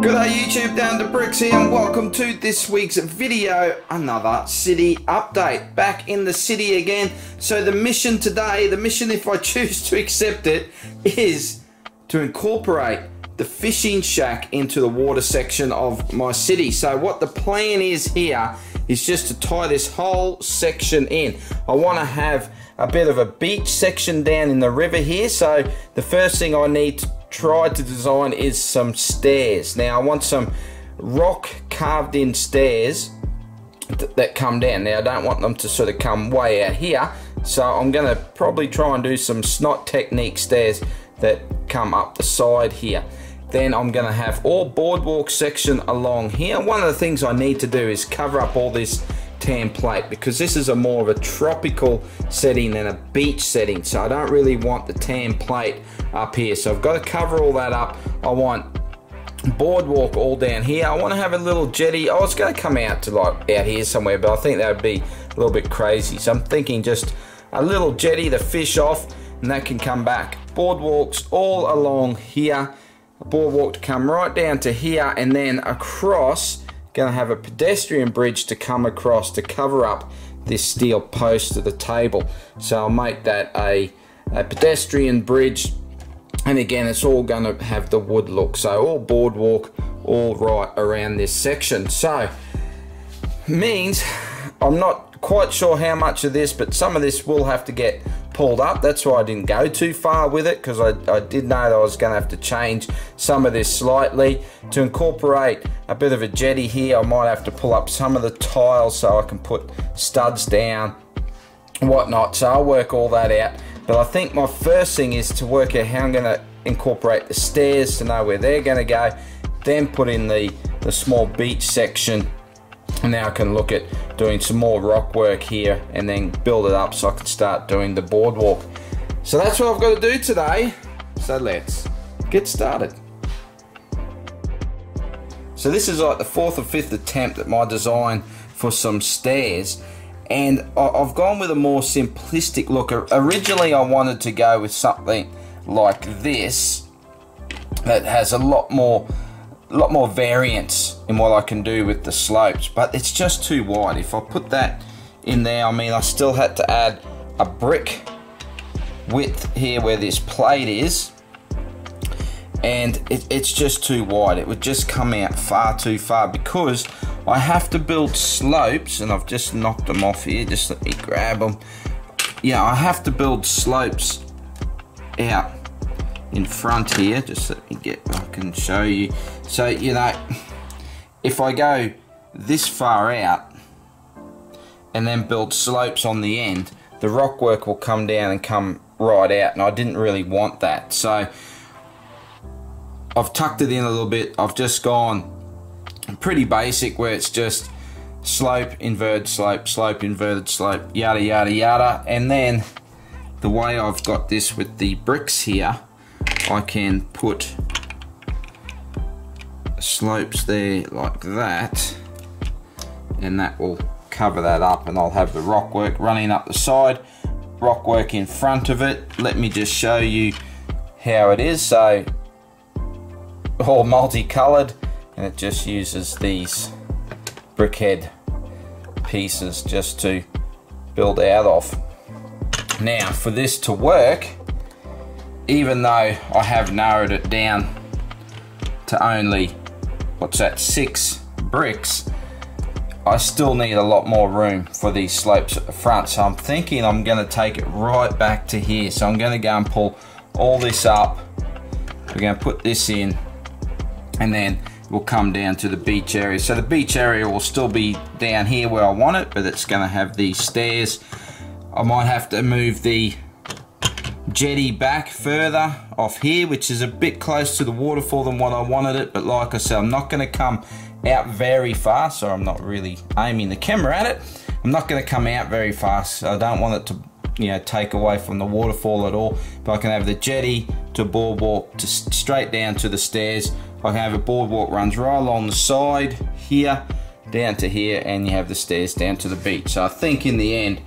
G'day YouTube, down to Bricks here and welcome to this week's video, another city update. Back in the city again. So the mission today, if I choose to accept it, is to incorporate the fishing shack into the water section of my city. So what the plan is here is just to tie this whole section in. I want to have a bit of a beach section down in the river here. So the first thing I need to try to design is some stairs. Now I want some rock carved in stairs that come down. Now I don't want them to sort of come way out here, so I'm going to probably try and do some snot technique stairs that come up the side here. Then I'm going to have all boardwalk section along here. One of the things I need to do is cover up all this tan plate, because this is a more of a tropical setting than a beach setting, so I don't really want the tan plate up here, so I've got to cover all that up. I want boardwalk all down here. I want to have a little jetty. I was going to come out to like out here somewhere, but I think that would be a little bit crazy, so I'm thinking just a little jetty to fish off and that can come back. Boardwalks all along here, a boardwalk to come right down to here, and then across. Going to have a pedestrian bridge to come across to cover up this steel post of the table. So I'll make that a pedestrian bridge, and again it's all going to have the wood look. So all boardwalk all right around this section. So means I'm not quite sure how much of this, but some of this will have to get pulled up. That's why I didn't go too far with it, because I did know that I was going to have to change some of this slightly. To incorporate a bit of a jetty here, I might have to pull up some of the tiles so I can put studs down and whatnot, so I'll work all that out. But I think my first thing is to work out how I'm going to incorporate the stairs to know where they're going to go, then put in the small beach section. And now I can look at doing some more rock work here and then build it up so I can start doing the boardwalk. So that's what I've got to do today. So let's get started. So this is like the 4th or 5th attempt at my design for some stairs, and I've gone with a more simplistic look. Originally I wanted to go with something like this that has a lot more variance in what I can do with the slopes, but it's just too wide. If I put that in there, I mean, I still had to add a brick width here where this plate is, and it's just too wide. It would just come out far too far, because I have to build slopes, and I've just knocked them off here. Just let me grab them. Yeah, I have to build slopes out in front here. Just let me get, I can show you. So, you know, if I go this far out and then build slopes on the end, the rock work will come down and come right out, and I didn't really want that. So I've tucked it in a little bit. I've just gone pretty basic, where it's just slope, inverted slope, slope, inverted slope, yada yada yada. And then the way I've got this with the bricks here, I can put slopes there like that, and that will cover that up, and I'll have the rock work running up the side, rock work in front of it. Let me just show you how it is. So all multicolored, and it just uses these brickhead pieces just to build out of. Now for this to work, even though I have narrowed it down to only, what's that, 6 bricks, I still need a lot more room for these slopes at the front. So I'm thinking I'm going to take it right back to here. So I'm going to go and pull all this up. We're going to put this in, and then we'll come down to the beach area. So the beach area will still be down here where I want it, but it's going to have these stairs. I might have to move the jetty back further off here, which is a bit close to the waterfall than what I wanted it, but like I said, I'm not going to come out very far, so I'm not really aiming the camera at it. I'm not going to come out very fast, so I don't want it to, you know, take away from the waterfall at all. But I can have the jetty to boardwalk to straight down to the stairs. I can have a boardwalk runs right along the side here down to here, and you have the stairs down to the beach. So I think in the end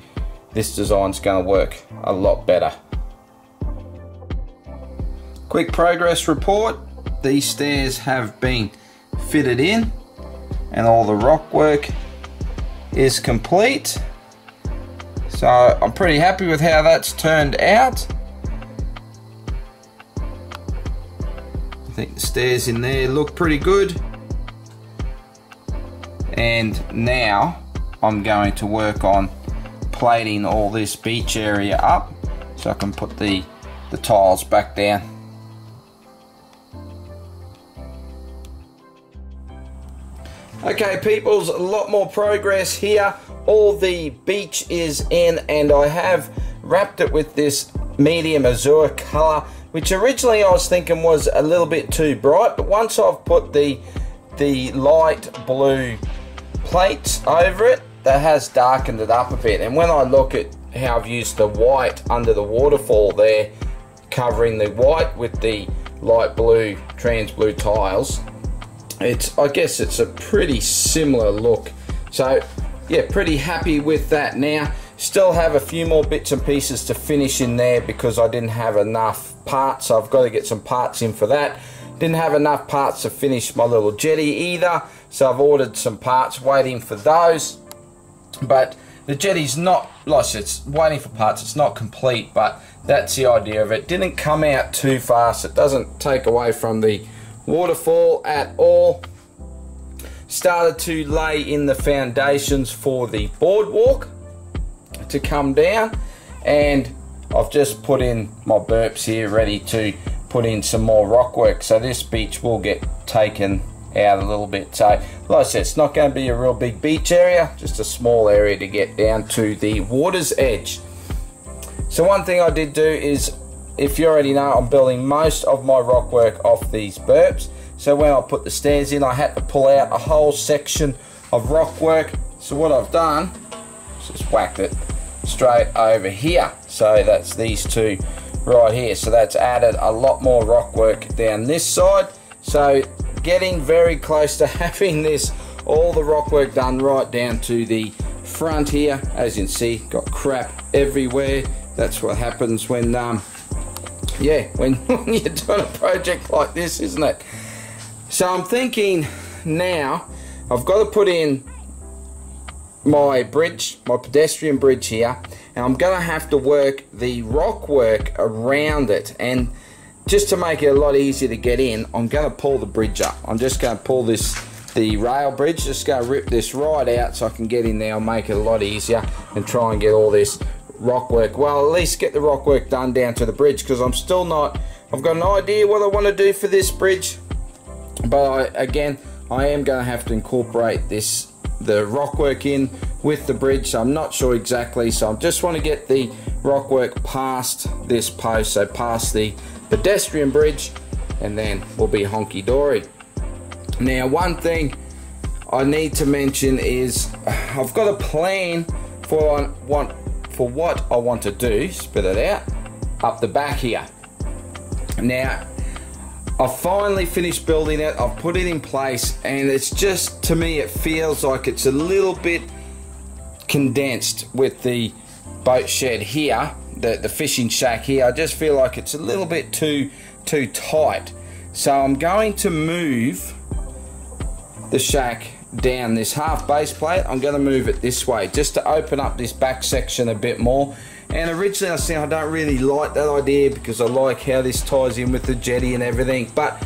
this design's going to work a lot better. Quick progress report. These stairs have been fitted in, and all the rock work is complete. So I'm pretty happy with how that's turned out. I think the stairs in there look pretty good. And now I'm going to work on plating all this beach area up so I can put the tiles back down. Okay peoples, a lot more progress here. All the beach is in, and I have wrapped it with this medium azure color, which originally I was thinking was a little bit too bright, but once I've put the light blue plates over it, that has darkened it up a bit. And when I look at how I've used the white under the waterfall there, covering the white with the light blue trans blue tiles, I guess it's a pretty similar look. So yeah, pretty happy with that. Now still have a few more bits and pieces to finish in there because I didn't have enough parts, so I've got to get some parts in for that. Didn't have enough parts to finish my little jetty either, so I've ordered some parts, waiting for those. But the jetty's not, like I said, it's waiting for parts. It's not complete, but that's the idea of it. Didn't come out too fast. It doesn't take away from the waterfall at all. Started to lay in the foundations for the boardwalk to come down, and I've just put in my burps here ready to put in some more rock work, so this beach will get taken out a little bit. So like I said, it's not going to be a real big beach area, just a small area to get down to the water's edge. So one thing I did do is, if you already know, I'm building most of my rock work off these burps. So when I put the stairs in, I had to pull out a whole section of rock work. So what I've done is just whacked it straight over here. So that's these two right here. So that's added a lot more rock work down this side. So getting very close to having this, all the rock work done right down to the front here. As you can see, got crap everywhere. That's what happens when yeah, when you're doing a project like this, isn't it? So I'm thinking now I've got to put in my bridge, my pedestrian bridge here, and I'm going to have to work the rock work around it. And just to make it a lot easier to get in, I'm going to pull the bridge up. I'm just going to pull the rail bridge, just going to rip this right out so I can get in there and make it a lot easier and try and get all this rock work, well, at least get the rock work done down to the bridge, because I'm still not, I've got an idea what I want to do for this bridge, but again, I am going to have to incorporate the rock work in with the bridge, so I'm not sure exactly. So I just want to get the rock work past this post, so past the pedestrian bridge, and then we'll be honky-dory. Now one thing I need to mention is I've got a plan for what I want to do, spit it out, up the back here. Now, I've finally finished building it, I've put it in place, and it's just, to me, it feels like it's a little bit condensed with the boat shed here, the fishing shack here. I just feel like it's a little bit too tight. So I'm going to move the shack down this half base plate. I'm going to move it this way just to open up this back section a bit more. And originally I said I don't really like that idea because I like how this ties in with the jetty and everything, but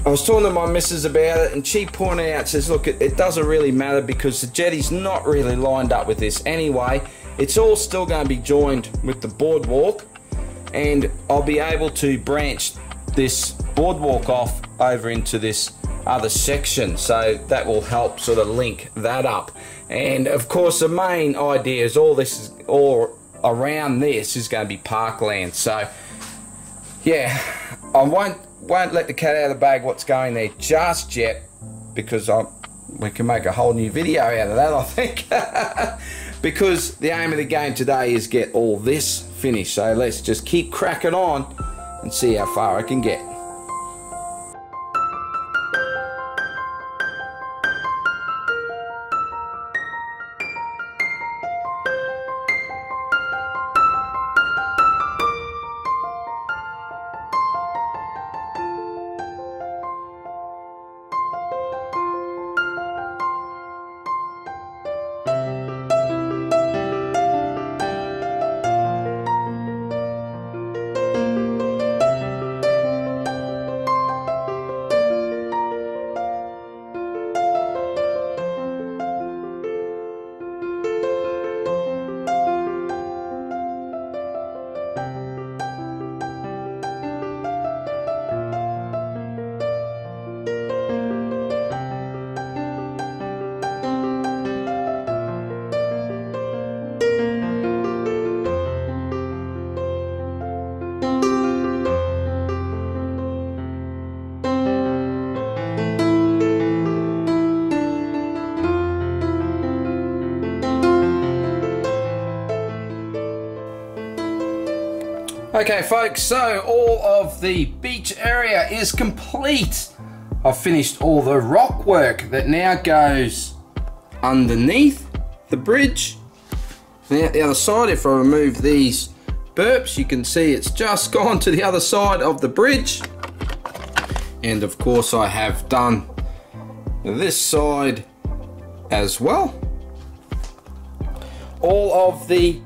I was talking to my missus about it and she pointed out, says look, it doesn't really matter because the jetty's not really lined up with this anyway. It's all still going to be joined with the boardwalk, and I'll be able to branch this boardwalk off over into this other section, so that will help sort of link that up. And of course the main idea is all around this is going to be parkland. So yeah, I won't let the cat out of the bag what's going there just yet, because we can make a whole new video out of that, I think. Because the aim of the game today is get all this finished, so let's just keep cracking on and see how far I can get. Okay folks, so all of the beach area is complete. I've finished all the rock work that now goes underneath the bridge. Now the other side, if I remove these burps, you can see it's just gone to the other side of the bridge. And of course I have done this side as well. All of the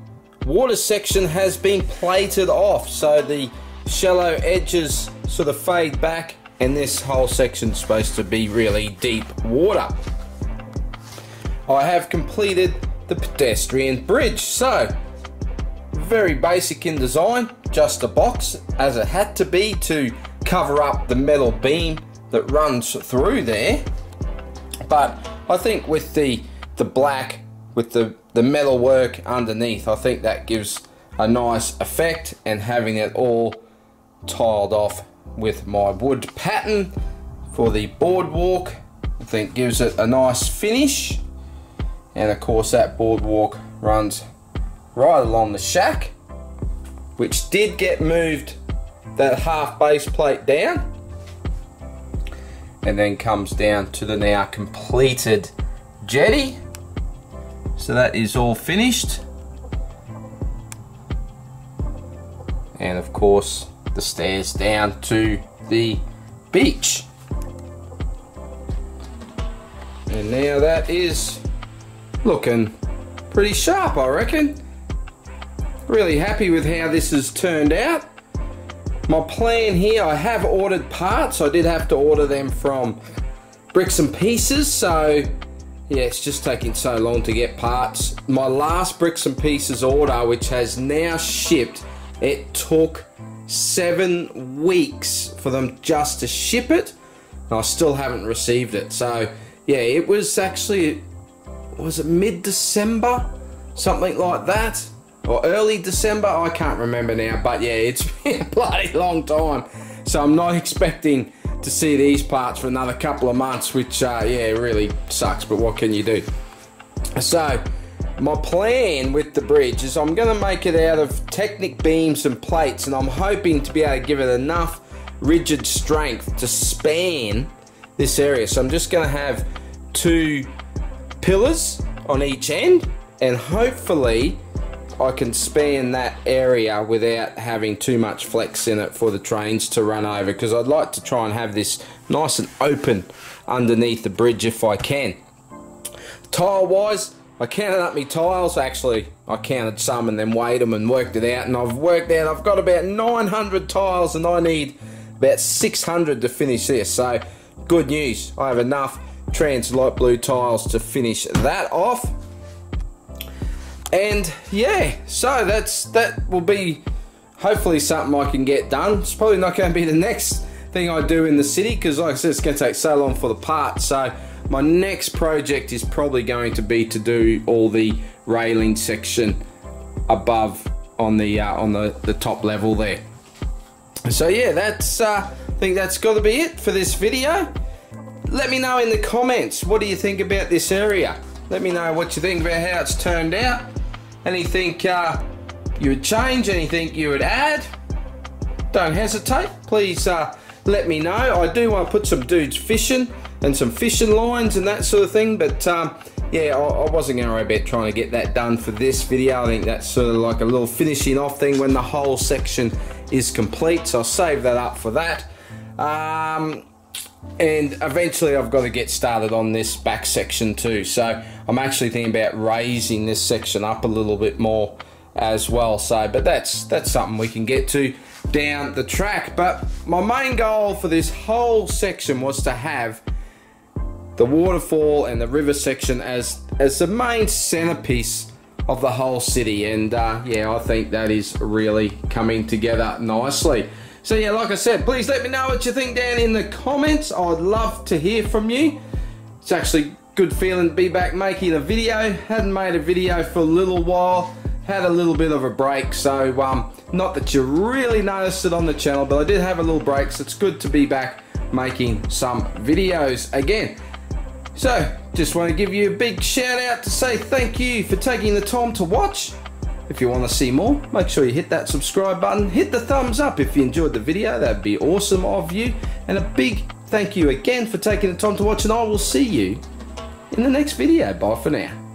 water section has been plated off, so the shallow edges sort of fade back, and this whole section's supposed to be really deep water. I have completed the pedestrian bridge, so very basic in design, just a box as it had to be to cover up the metal beam that runs through there. But I think with the black, with the metal work underneath, I think that gives a nice effect, and having it all tiled off with my wood pattern for the boardwalk, I think gives it a nice finish. And of course that boardwalk runs right along the shack, which did get moved that half base plate down, and then comes down to the now completed jetty. So that is all finished, and of course the stairs down to the beach. And now that is looking pretty sharp, I reckon. Really happy with how this has turned out. My plan here, I have ordered parts. I did have to order them from Bricks and Pieces, so yeah, it's just taking so long to get parts. My last Bricks and Pieces order, which has now shipped, it took 7 weeks for them just to ship it, and I still haven't received it. So yeah, it was actually, was it mid-December? Something like that, or early December, I can't remember now, but yeah, it's been a bloody long time. So I'm not expecting to see these parts for another couple of months, which yeah, really sucks, but what can you do? So my plan with the bridge is I'm going to make it out of Technic beams and plates, and I'm hoping to be able to give it enough rigid strength to span this area. So I'm just going to have 2 pillars on each end, and hopefully I can span that area without having too much flex in it for the trains to run over, because I'd like to try and have this nice and open underneath the bridge if I can. Tile wise, I counted up my tiles. Actually, I counted some and then weighed them and worked it out, and I've worked out I've got about 900 tiles and I need about 600 to finish this. So good news, I have enough trans light blue tiles to finish that off. And yeah, so that will be hopefully something I can get done. It's probably not going to be the next thing I do in the city, because like I said, it's going to take so long for the parts. So my next project is probably going to be to do all the railing section above on the top level there. So yeah, that's I think that's got to be it for this video. Let me know in the comments, what do you think about this area? Let me know what you think about how it's turned out. Anything you would change, anything you would add, don't hesitate. Please let me know. I do want to put some dudes fishing and some fishing lines and that sort of thing, but yeah, I wasn't going to worry about trying to get that done for this video. I think that's sort of like a little finishing off thing when the whole section is complete, so I'll save that up for that. And eventually I've got to get started on this back section too, so I'm actually thinking about raising this section up a little bit more as well. So but that's something we can get to down the track. But my main goal for this whole section was to have the waterfall and the river section as the main centerpiece of the whole city, and yeah, I think that is really coming together nicely. So yeah, like I said, please let me know what you think down in the comments. I'd love to hear from you. It's actually a good feeling to be back making a video. Hadn't made a video for a little while. Had a little bit of a break, so not that you really noticed it on the channel, but I did have a little break, so it's good to be back making some videos again. So just want to give you a big shout out to say thank you for taking the time to watch. If you want to see more, make sure you hit that subscribe button, hit the thumbs up if you enjoyed the video, that'd be awesome of you. And a big thank you again for taking the time to watch, and I will see you in the next video. Bye for now.